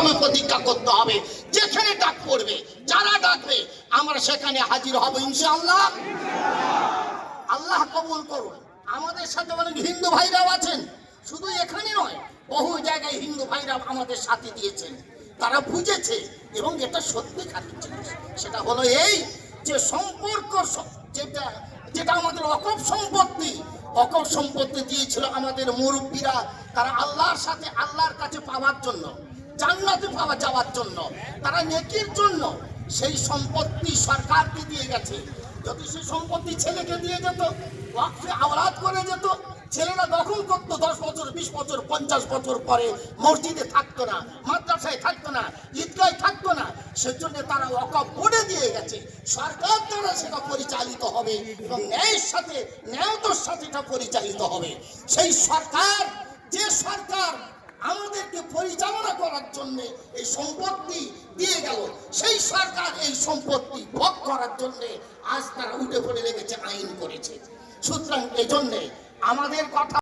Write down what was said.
দৃঢ়ভাবে প্রতিজ্ঞা করতে হবে, যেখানে ডাক পড়বে, যারা ডাকবে আমরা সেখানে হাজির হব ইনশাআল্লাহ। আল্লাহ কবুল করুন। আমাদের সাথে অনেক হিন্দু ভাইরাও আছেন, শুধু এখানে নয়, বহু জায়গায় হিন্দু ভাইরা আমাদের সাথে দিয়েছেন। তারা বুঝেছে এবং এটা সত্যিকারের জিনিস। সেটা হলো এই যে সম্পর্ক, যেটা যেটা আমাদের অকপ সম্পত্তি দিয়েছিল আমাদের মুরব্বীরা, তারা আল্লাহর সাথে, আল্লাহর কাছে পাওয়ার জন্য, জান্নাতে পাওয়া যাওয়ার জন্য, তারা নেকির জন্য সেই সম্পত্তি সরকারকে দিয়ে গেছে। যদি সেই সম্পত্তি ছেলেকে দিয়ে যেত, ওয়াকফে আওলাদ করে যেত, ছেলেরা দখল করতো, 10 বছর 20 বছর 50 বছর পরে মসজিদে থাকতো না, মাদ্রাসায় থাকতো না, ঈদগায় থাকতো না। সেজন্য তারা ওয়াকফ বোর্ডে দিয়ে গেছে, সরকার দ্বারা সেটা পরিচালিত হবে এবং ন্যায়ের সাথে, ন্যায়তার সাথে এটা পরিচালিত হবে। সেই সরকার, যে সরকার আমাদেরকে পরিচালনা করার জন্য এই সম্পত্তি দিয়ে গেল, সেই সরকার এই সম্পত্তি ভোগ করার জন্য আজ তারা উঠে পড়ে লেগেছে, আইন করেছে। সুতরাং এই জন্যে আমাদের কথা